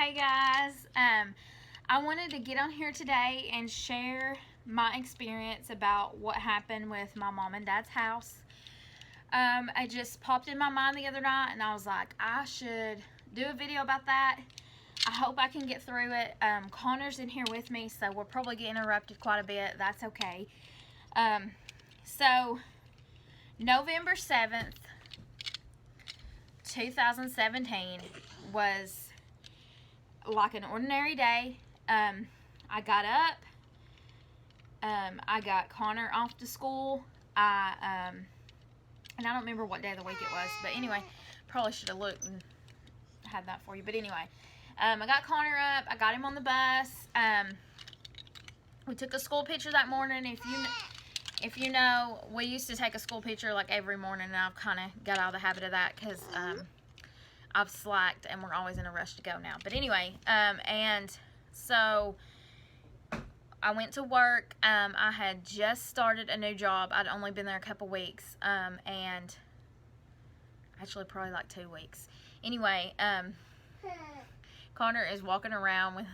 Hey guys, I wanted to get on here today and share my experience about what happened with my mom and dad's house. It just popped in my mind the other night and I was like, I should do a video about that. I hope I can get through it. Connor's in here with me, so we'll probably get interrupted quite a bit. That's okay. So November 7th, 2017 was like an ordinary day. I got up. I got Connor off to school. And I don't remember what day of the week it was, but anyway, probably should have looked and had that for you. But anyway, I got Connor up. I got him on the bus. We took a school picture that morning. If you know, we used to take a school picture like every morning, and I've kind of got out of the habit of that because I've slacked and we're always in a rush to go now. But anyway, and so I went to work. I had just started a new job. I'd only been there a couple weeks, and actually probably like 2 weeks. Anyway, Connor is walking around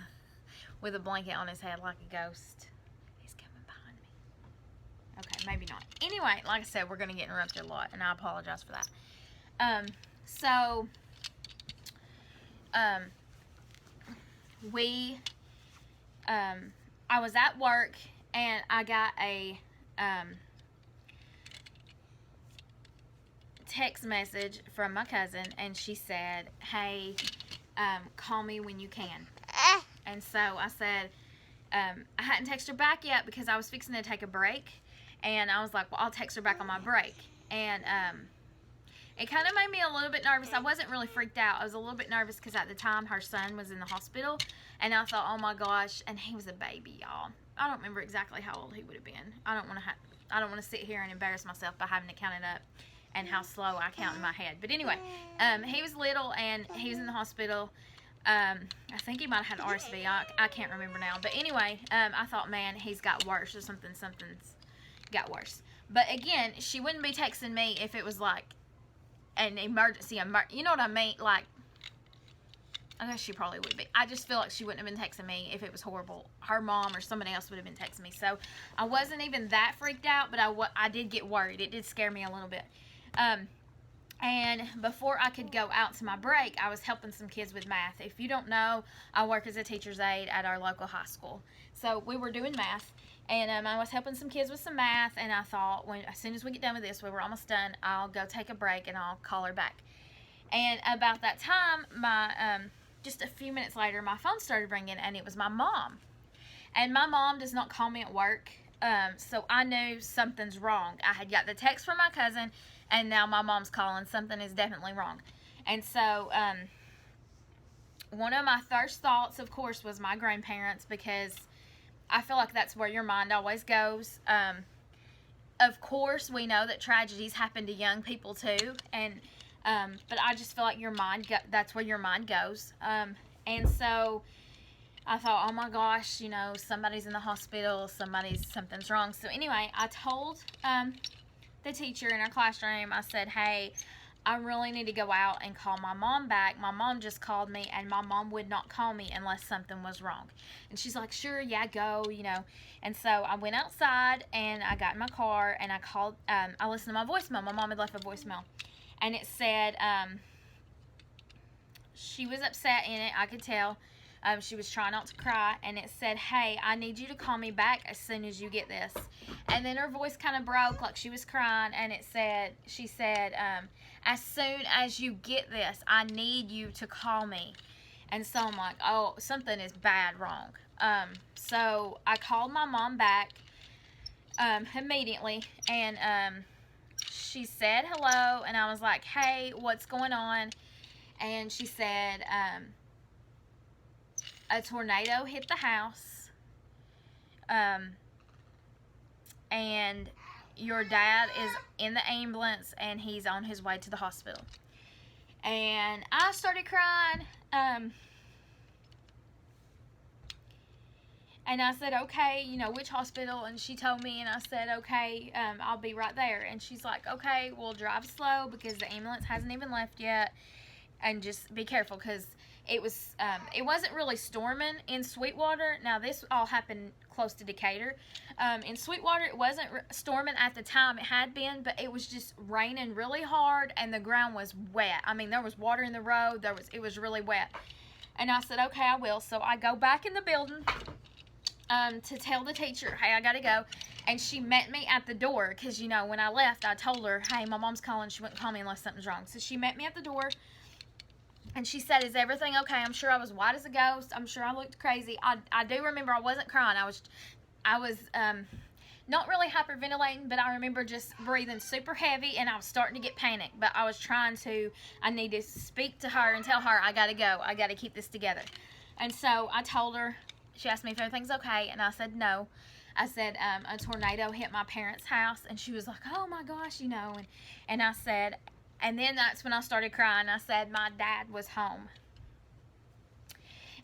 with a blanket on his head like a ghost. He's coming behind me. Okay, maybe not. Anyway, like I said, we're going to get interrupted a lot, and I apologize for that. I was at work and I got a text message from my cousin, and she said, hey, call me when you can. And so I said, I hadn't texted her back yet because I was fixing to take a break, and I was like, well, I'll text her back on my break. And it kind of made me a little bit nervous. I wasn't really freaked out. I was a little bit nervous because at the time her son was in the hospital, and I thought, oh my gosh, and he was a baby, y'all. I don't remember exactly how old he would have been. I don't want to sit here and embarrass myself by having to count it up and how slow I count in my head. But anyway, he was little and he was in the hospital. I think he might have had RSV. I can't remember now. But anyway, I thought, man, he's got worse or something's got worse. But again, she wouldn't be texting me if it was like an emergency. You know what I mean? Like, I guess she probably would be. I just feel like she wouldn't have been texting me if it was horrible. Her mom or somebody else would have been texting me. So I wasn't even that freaked out, but I did get worried. It did scare me a little bit. And before I could go out to my break, I was helping some kids with math. If you don't know, I work as a teacher's aide at our local high school. So we were doing math, and I was helping some kids with some math, and I thought, as soon as we get done with this, we were almost done, I'll go take a break and I'll call her back. And about that time, just a few minutes later, my phone started ringing, and it was my mom. And my mom does not call me at work, so I knew something's wrong. I had got the text from my cousin, and now my mom's calling. Something is definitely wrong. And so one of my first thoughts, of course, was my grandparents, because I feel like that's where your mind always goes. Of course, we know that tragedies happen to young people too, and but I just feel like that's where your mind goes. And so I thought, oh my gosh, somebody's in the hospital, something's wrong. So anyway, I told the teacher in our classroom, I said, hey, I really need to go out and call my mom back. My mom just called me, and my mom would not call me unless something was wrong. And she's like, sure, yeah, go, And so I went outside, and I got in my car, and I called, I listened to my voicemail. My mom had left a voicemail. And it said, she was upset in it, I could tell. She was trying not to cry, and it said, hey, I need you to call me back as soon as you get this. And then her voice kind of broke like she was crying, and she said, as soon as you get this, I need you to call me. And so I'm like, oh, something is bad wrong. So I called my mom back immediately, and she said hello, and I was like, hey, what's going on? And she said, a tornado hit the house, and your dad is in the ambulance, and he's on his way to the hospital. And I started crying, and I said, okay, which hospital? And she told me, and I said, okay, I'll be right there. And she's like, okay, well, drive slow because the ambulance hasn't even left yet, and just be careful, because it wasn't really storming in Sweetwater. Now, this all happened close to Decatur. In Sweetwater, it wasn't storming at the time. It had been, but it was just raining really hard, and the ground was wet. I mean, there was water in the road. It was really wet. And I said, okay, I will. So I go back in the building to tell the teacher, hey, I got to go. And she met me at the door because, you know, when I left, I told her, hey, my mom's calling. She wouldn't call me unless something's wrong. So she met me at the door. And she said, is everything okay? I'm sure I was white as a ghost. I'm sure I looked crazy. I do remember I wasn't crying. I was not really hyperventilating, but I remember just breathing super heavy, and I was starting to get panicked. But I was I need to speak to her and tell her, I got to go. I got to keep this together. And so I told her, she asked me if everything's okay, and I said no. I said, a tornado hit my parents' house, and she was like, oh my gosh, you know, and I said, and then that's when I started crying. I said, my dad was home,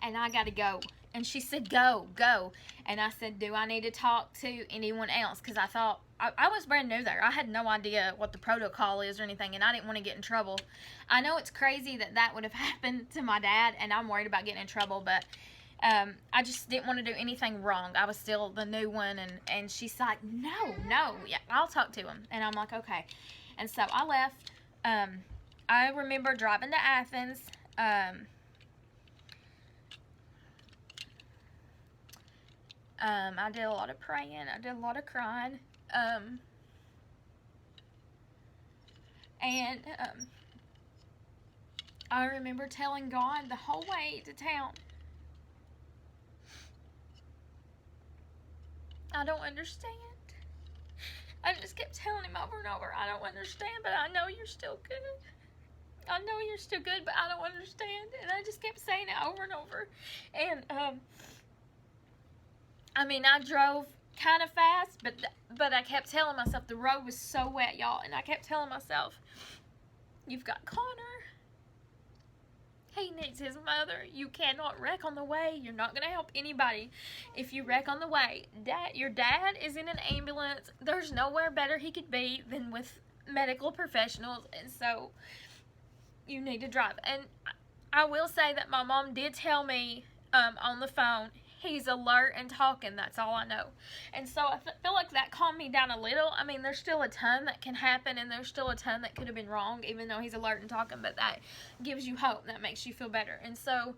and I got to go. And she said, go. And I said, do I need to talk to anyone else? Because I thought, I was brand new there. I had no idea what the protocol is or anything, and I didn't want to get in trouble. I know it's crazy that would have happened to my dad, and I'm worried about getting in trouble, but I just didn't want to do anything wrong. I was still the new one, and she's like, no, yeah, I'll talk to him. And I'm like, okay. And so I left. I remember driving to Athens. I did a lot of praying. I did a lot of crying. And I remember telling God the whole way to town, I don't understand. I just kept telling him over and over, I don't understand, but I know you're still good. I know you're still good, but I don't understand. And I just kept saying it over and over. And, I mean, I drove kind of fast, but I kept telling myself, the road was so wet, y'all. And I kept telling myself, you've got Connor. He needs his mother. You cannot wreck on the way. You're not going to help anybody if you wreck on the way. Your dad is in an ambulance. There's nowhere better he could be than with medical professionals. And so you need to drive. And I will say that my mom did tell me on the phone, he's alert and talking. That's all I know. And so I feel like that calmed me down a little. I mean, there's still a ton that can happen, and there's still a ton that could have been wrong, even though he's alert and talking. But that gives you hope. That makes you feel better. And so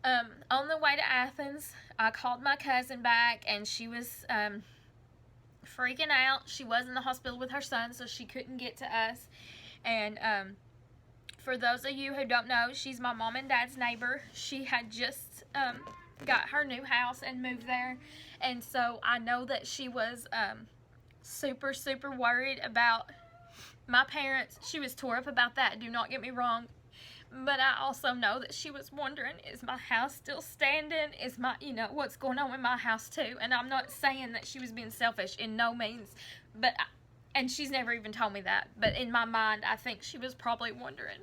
on the way to Athens, I called my cousin back, and she was freaking out. She was in the hospital with her son, so she couldn't get to us. And for those of you who don't know, she's my mom and dad's neighbor. She had just got her new house and moved there, and so I know that she was super worried about my parents. She was tore up about that, do not get me wrong, but I also know that she was wondering, is my house still standing? Is my, you know, what's going on with my house too? And I'm not saying that she was being selfish, in no means, but and she's never even told me that, but in my mind I think she was probably wondering,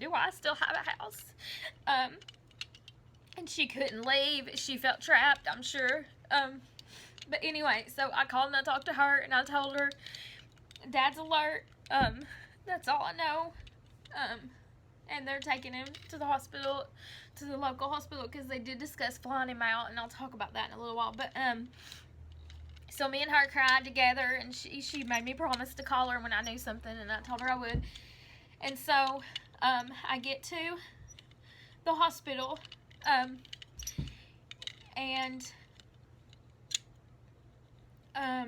do I still have a house? And she couldn't leave. She felt trapped, I'm sure. But anyway, so I called and I talked to her, and I told her, Dad's alert. That's all I know. And they're taking him to the hospital, to the local hospital, because they did discuss flying him out, and I'll talk about that in a little while. But, so me and her cried together, and she made me promise to call her when I knew something, and I told her I would. And so, I get to the hospital, and I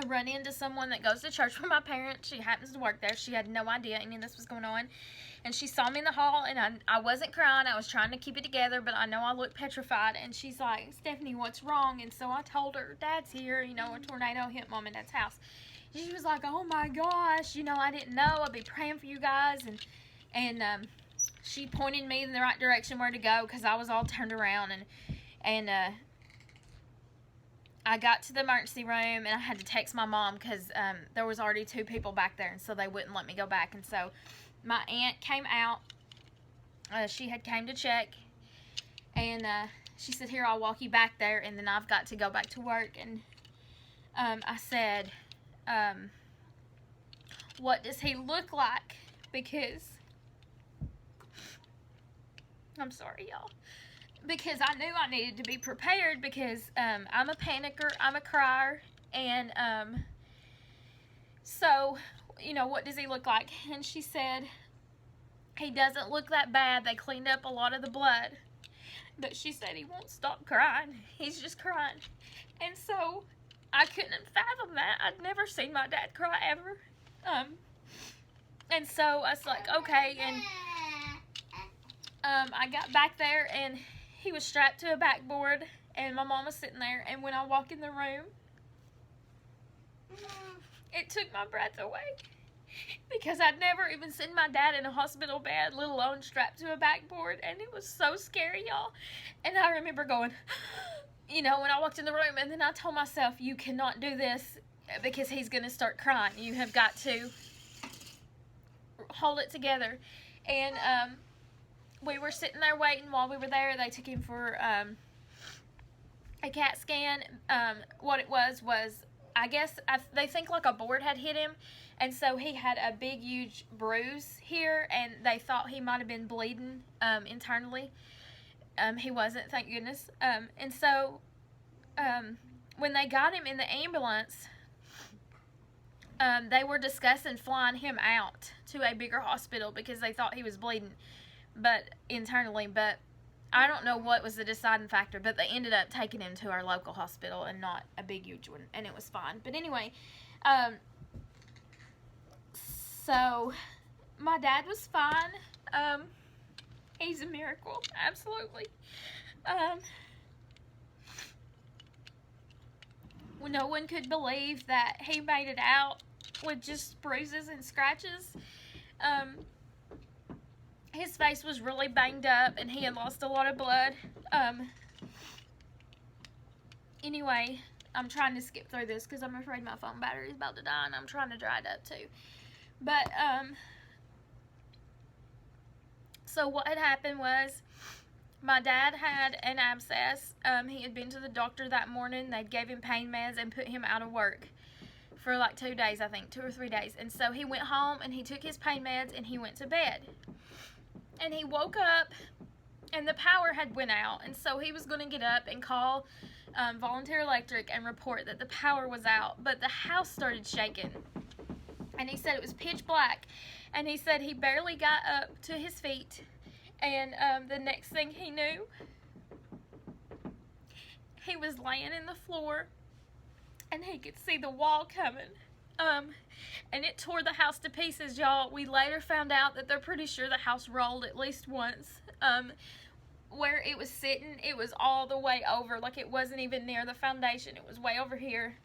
run into someone that goes to church with my parents. She happens to work there. She had no idea any of this was going on, and she saw me in the hall, and I wasn't crying. I was trying to keep it together, but I know I looked petrified, and she's like, Stephanie, what's wrong? And so I told her, Dad's here, you know, a tornado hit Mom and Dad's house. She was like, oh my gosh, you know, I didn't know. I'd be praying for you guys, and she pointed me in the right direction where to go, because I was all turned around, and I got to the emergency room, and I had to text my mom, because there was already 2 people back there, and so they wouldn't let me go back. And so my aunt came out. She had came to check, and she said, here, I'll walk you back there, and then I've got to go back to work. And I said, what does he look like? Because I'm sorry, y'all. Because I knew I needed to be prepared because I'm a panicker, I'm a crier, and so, you know, what does he look like? And she said, he doesn't look that bad. They cleaned up a lot of the blood. But she said he won't stop crying. He's just crying. And so, I couldn't fathom that. I'd never seen my dad cry ever. And so, I was like, okay. And I got back there, and he was strapped to a backboard, and my mom was sitting there. And when I walk in the room, it took my breath away. Because I'd never even seen my dad in a hospital bed, let alone strapped to a backboard. And it was so scary, y'all. And I remember going, you know, when I walked in the room. And then I told myself, you cannot do this because he's going to start crying. You have got to hold it together. And we were sitting there waiting while we were there. They took him for a CAT scan. What it was, I guess they think like a board had hit him. And so he had a big, huge bruise here, and they thought he might have been bleeding internally. He wasn't, thank goodness. And so when they got him in the ambulance, they were discussing flying him out to a bigger hospital because they thought he was bleeding internally. But I don't know what was the deciding factor, but they ended up taking him to our local hospital and not a big, huge one, and it was fine. But anyway, so my dad was fine. He's a miracle, absolutely. No one could believe that he made it out with just bruises and scratches. His face was really banged up, and he had lost a lot of blood. Anyway, I'm trying to skip through this because I'm afraid my phone battery is about to die, and I'm trying to dry it up too. But, so what had happened was, my dad had an abscess. He had been to the doctor that morning. They gave him pain meds and put him out of work for like 2 days, I think, 2 or 3 days. And so he went home, and he took his pain meds, and he went to bed. And he woke up, and the power had went out. And so he was going to get up and call Volunteer Electric and report that the power was out. But the house started shaking. And he said it was pitch black. And he said he barely got up to his feet. And the next thing he knew, he was laying in the floor. And he could see the wall coming. And it tore the house to pieces, y'all. We later found out that they're pretty sure the house rolled at least once. Where it was sitting, it was all the way over. Like, it wasn't even near the foundation. It was way over here.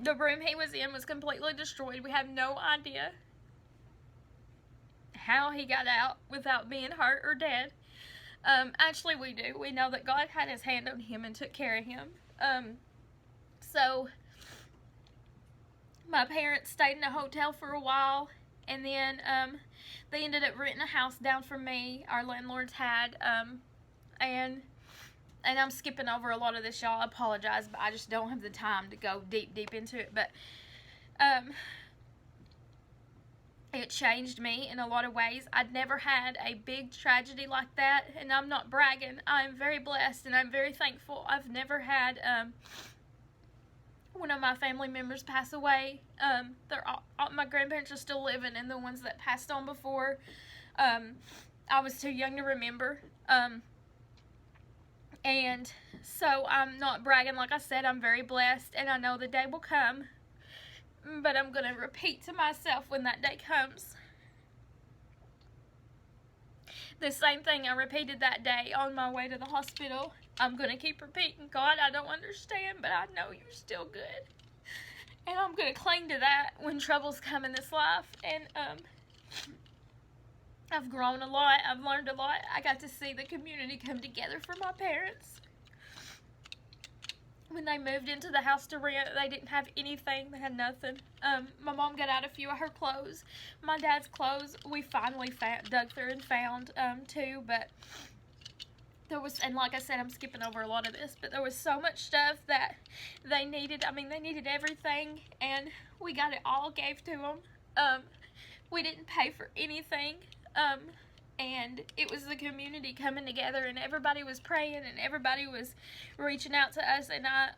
The room he was in was completely destroyed. We have no idea how he got out without being hurt or dead. Actually, we do. We know that God had his hand on him and took care of him. So, my parents stayed in a hotel for a while, and then they ended up renting a house down from me. Our landlords had, and I'm skipping over a lot of this, y'all. I apologize, but I just don't have the time to go deep into it. But it changed me in a lot of ways. I'd never had a big tragedy like that, and I'm not bragging. I'm very blessed, and I'm very thankful. I've never had one of my family members pass away. My grandparents are still living, and the ones that passed on before, I was too young to remember. And so I'm not bragging. Like I said, I'm very blessed, and I know the day will come. But I'm going to repeat to myself when that day comes. The same thing I repeated that day on my way to the hospital. I'm going to keep repeating, God, I don't understand, but I know you're still good. And I'm going to cling to that when troubles come in this life. And I've grown a lot. I've learned a lot. I got to see the community come together for my parents. When they moved into the house to rent, they didn't have anything. They had nothing. My mom got out a few of her clothes. My dad's clothes, we finally dug through and found too. But there was, and like I said, I'm skipping over a lot of this, but there was so much stuff that they needed. I mean, they needed everything, and we got it all gave to them. We didn't pay for anything. And it was the community coming together, and everybody was praying, and everybody was reaching out to us. And I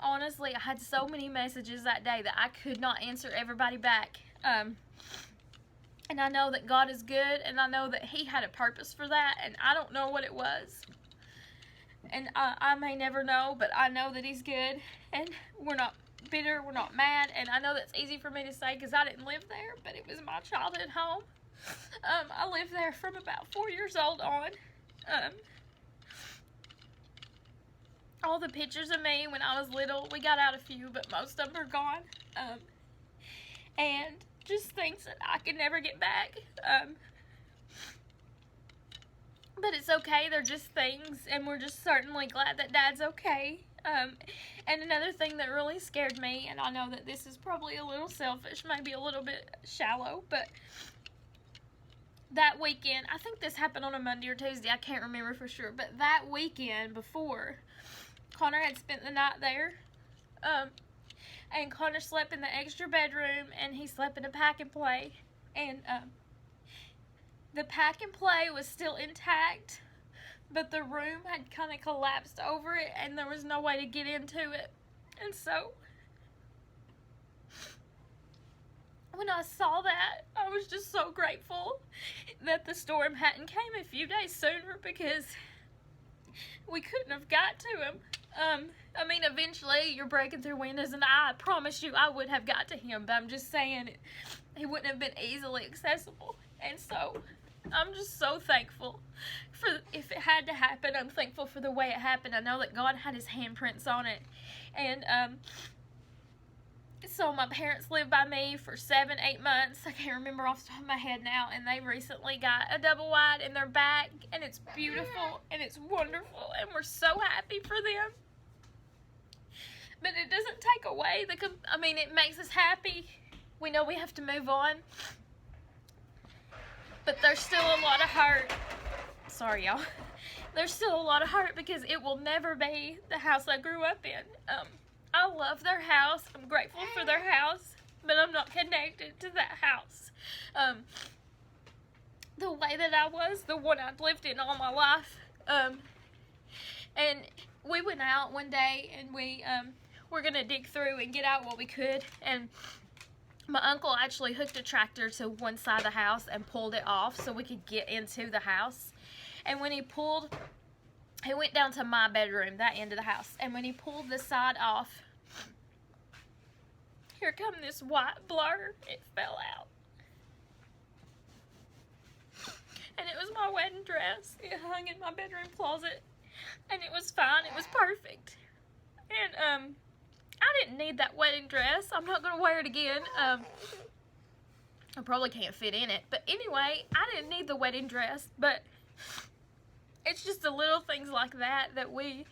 had so many messages that day that I could not answer everybody back. And I know that God is good, and I know that He had a purpose for that, and I don't know what it was. And I may never know, but I know that He's good, and we're not bitter, we're not mad. And I know that's easy for me to say because I didn't live there, but it was my childhood home. I lived there from about 4 years old on. All the pictures of me when I was little, we got out a few, but most of them are gone. And just things that I could never get back. But it's okay, they're just things, and we're just certainly glad that Dad's okay. And another thing that really scared me, and I know that this is probably a little selfish, maybe a little bit shallow, but that weekend, I think this happened on a Monday or Tuesday, I can't remember for sure, but that weekend before, Connor had spent the night there, and Connor slept in the extra bedroom, and he slept in a pack and play, and the pack and play was still intact, but the room had kind of collapsed over it, and there was no way to get into it. And so when I saw that, I was just so grateful that the storm hadn't came a few days sooner, because we couldn't have got to him. I mean, eventually you're breaking through windows, and I promise you I would have got to him, but I'm just saying he wouldn't have been easily accessible. And so I'm just so thankful for, if it had to happen, I'm thankful for the way it happened. I know that God had His handprints on it. And so my parents lived by me for 7-8 months. I can't remember off the top of my head now. And they recently got a double wide in their back, and it's beautiful and it's wonderful, and we're so happy for them. But it doesn't take away it makes us happy. We know we have to move on. But there's still a lot of hurt. Sorry, y'all. There's still a lot of hurt because it will never be the house I grew up in. I love their house. I'm grateful for their house, but I'm not connected to that house. The way that I was, the one I'd lived in all my life. And we went out one day, and we were going to dig through and get out what we could. And my uncle actually hooked a tractor to one side of the house and pulled it off so we could get into the house. And when he went down to my bedroom, that end of the house. And when he pulled the side off, here come this white blur. It fell out. And it was my wedding dress. It hung in my bedroom closet. And it was fine. It was perfect. And, I didn't need that wedding dress. I'm not going to wear it again. I probably can't fit in it. But anyway, I didn't need the wedding dress. But it's just the little things like that we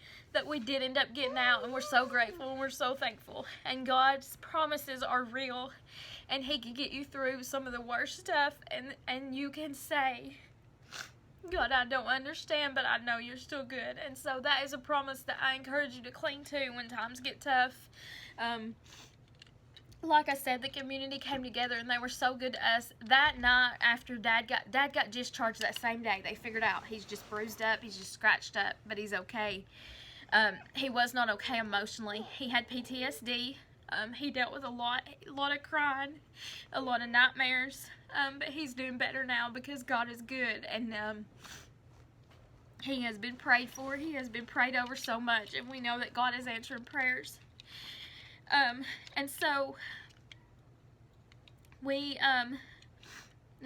did end up getting out. And we're so grateful and we're so thankful. And God's promises are real. And He can get you through some of the worst stuff. And you can say, God, I don't understand, but I know You're still good. And so that is a promise that I encourage you to cling to when times get tough. Like I said, the community came together, and they were so good to us. That night after Dad got discharged that same day, they figured out he's just bruised up, he's just scratched up, but he's okay. He was not okay emotionally. He had PTSD. He dealt with a lot of crying, a lot of nightmares, but he's doing better now because God is good, and he has been prayed for. He has been prayed over so much, and we know that God is answering prayers. And so then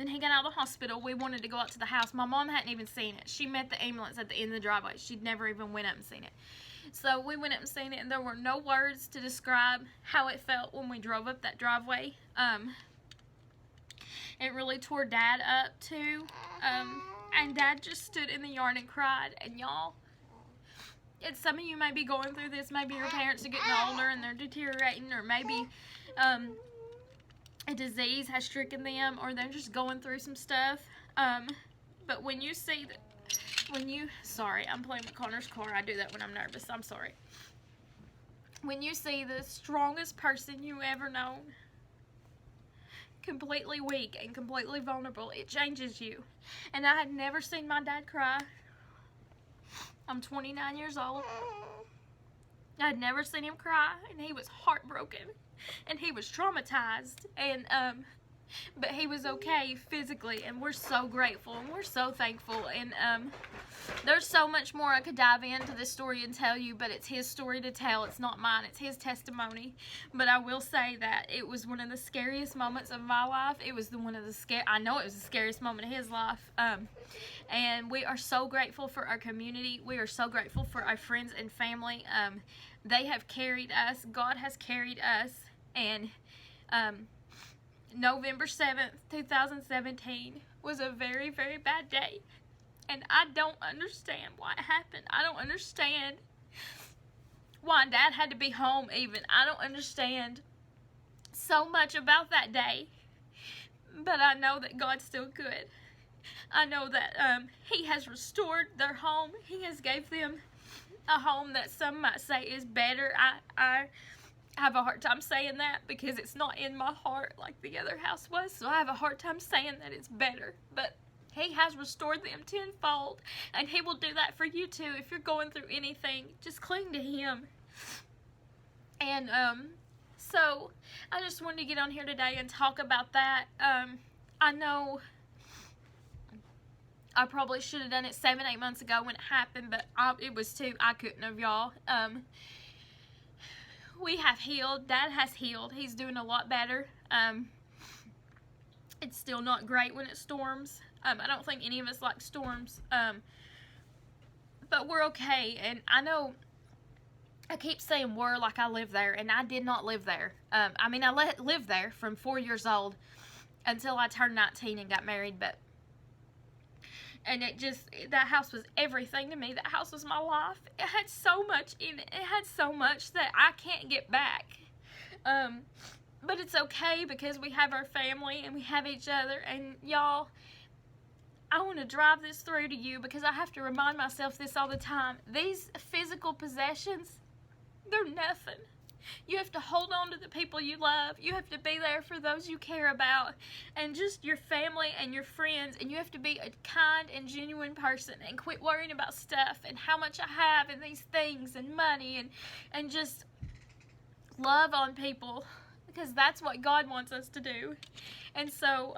he got out of the hospital. We wanted to go out to the house. My mom hadn't even seen it. She met the ambulance at the end of the driveway. She'd never even went up and seen it. So we went up and seen it, and there were no words to describe how it felt when we drove up that driveway. It really tore Dad up too. And Dad just stood in the yard and cried. And y'all, some of you may be going through this. Maybe your parents are getting older and they're deteriorating, or maybe a disease has stricken them, or they're just going through some stuff. But when you see that, sorry, I'm playing with Connor's car. I do that when I'm nervous. I'm sorry. When you see the strongest person you ever known completely weak and completely vulnerable. It changes you. And I had never seen my dad cry. I'm 29 years old. I had never seen him cry, and he was heartbroken, and he was traumatized, and but he was okay physically, and we're so grateful, and we're so thankful, and there's so much more I could dive into this story and tell you, but it's his story to tell. It's not mine. It's his testimony. But I will say that it was one of the scariest moments of my life. It was I know it was the scariest moment of his life. And we are so grateful for our community. We are so grateful for our friends and family. They have carried us. God has carried us. And November 7th, 2017 was a very, very bad day. And I don't understand why it happened. I don't understand why Dad had to be home even. I don't understand so much about that day. But I know that God's still good. I know that He has restored their home. He has gave them a home that some might say is better. I have a hard time saying that because it's not in my heart like the other house was. So I have a hard time saying that it's better. But He has restored them tenfold, and He will do that for you too. If you're going through anything, just cling to Him. And so I just wanted to get on here today and talk about that. I know I probably should have done it 7-8 months ago when it happened, but it was too. I couldn't have, y'all. We have healed. Dad has healed. He's doing a lot better. It's still not great when it storms. I don't think any of us like storms. But we're okay. And I know I keep saying we're like I live there, and I did not live there. I mean, I lived there from 4 years old until I turned 19 and got married, and that house was everything to me. That house was my life. It had so much in it. It had so much that I can't get back. But it's okay because we have our family and we have each other. And y'all, I want to drive this through to you because I have to remind myself this all the time. These physical possessions, they're nothing. You have to hold on to the people you love. You have to be there for those you care about, and just your family and your friends. And you have to be a kind and genuine person and quit worrying about stuff and how much I have and these things and money, and just love on people, because that's what God wants us to do. And so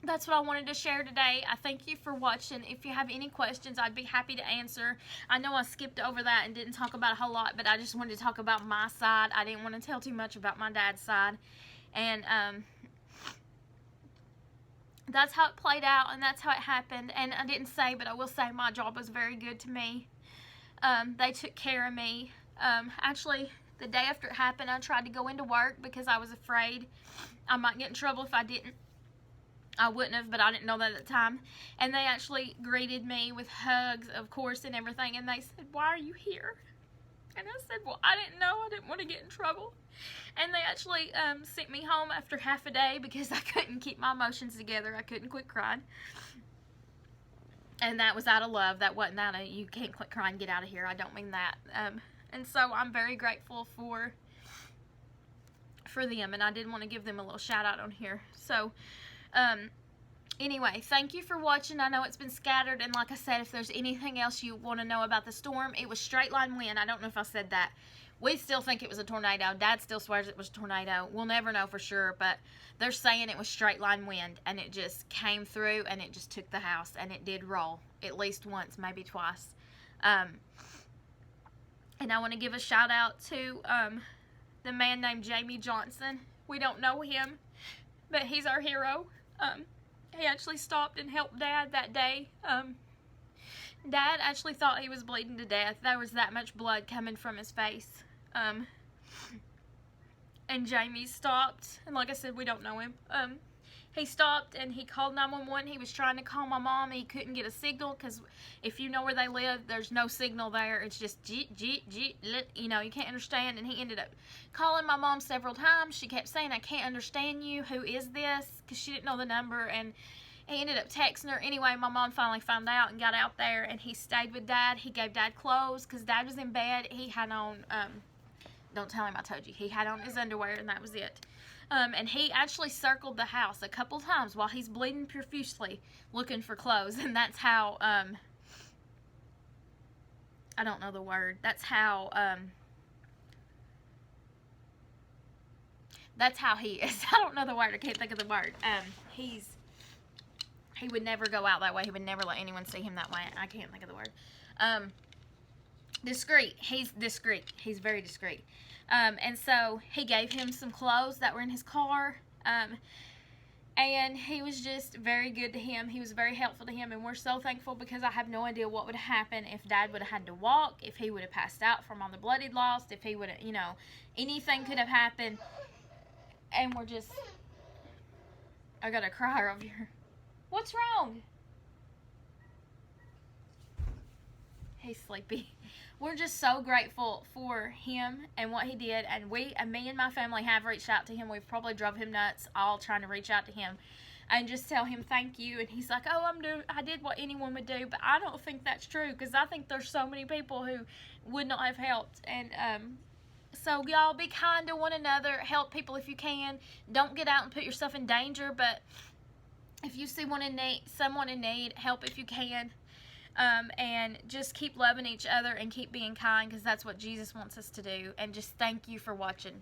that's what I wanted to share today. I thank you for watching. If you have any questions, I'd be happy to answer. I know I skipped over that and didn't talk about a whole lot, but I just wanted to talk about my side. I didn't want to tell too much about my dad's side. And that's how it played out, and that's how it happened. And I didn't say, but I will say my job was very good to me. They took care of me. Actually, the day after it happened, I tried to go into work because I was afraid I might get in trouble if I didn't. I wouldn't have, but I didn't know that at the time. And they actually greeted me with hugs, of course, and everything. And they said, "Why are you here?" And I said, "Well, I didn't know. I didn't want to get in trouble." And they actually sent me home after half a day because I couldn't keep my emotions together. I couldn't quit crying. And that was out of love. That wasn't out of, you can't quit crying, get out of here. I don't mean that. And so I'm very grateful for them. And I did want to give them a little shout out on here. So anyway, thank you for watching. I know it's been scattered, and like I said, if there's anything else you want to know about the storm, it was straight line wind. I don't know if I said that. We still think it was a tornado. Dad still swears it was a tornado. We'll never know for sure, but they're saying it was straight line wind, and it just came through, and it just took the house, and it did roll at least once, maybe twice. And I want to give a shout out to the man named Jamie Johnson. We don't know him, but he's our hero. He actually stopped and helped Dad that day. Dad actually thought he was bleeding to death. There was that much blood coming from his face. And Jamie stopped, and like I said, we don't know him. He stopped and he called 911. He was trying to call my mom. He couldn't get a signal because if you know where they live, there's no signal there. It's just you know, you can't understand. And he ended up calling my mom several times. She kept saying, "I can't understand you. Who is this?" Because she didn't know the number. And he ended up texting her. Anyway, my mom finally found out and got out there, and he stayed with Dad. He gave Dad clothes because Dad was in bed. He had on, don't tell him I told you, he had on his underwear, and that was it. And he actually circled the house a couple times while he's bleeding profusely looking for clothes. And that's how, I don't know the word. That's how he is. I don't know the word. I can't think of the word. He would never go out that way. He would never let anyone see him that way. I can't think of the word. Discreet. He's discreet. He's very discreet. And so he gave him some clothes that were in his car. And he was just very good to him. He was very helpful to him. And we're so thankful, because I have no idea what would have happened if Dad would have had to walk, if he would have passed out from all the blood he'd lost, if he would have, anything could have happened. And we're just, I gotta cry over here. What's wrong? He's sleepy. We're just so grateful for him and what he did. And me and my family have reached out to him. We've probably drove him nuts, all trying to reach out to him and just tell him thank you. And he's like, oh, I did what anyone would do. But I don't think that's true, because I think there's so many people who would not have helped. And so y'all, be kind to one another. Help people if you can. Don't get out and put yourself in danger. But if you see someone in need, help if you can. And just keep loving each other and keep being kind, because that's what Jesus wants us to do. And just thank you for watching.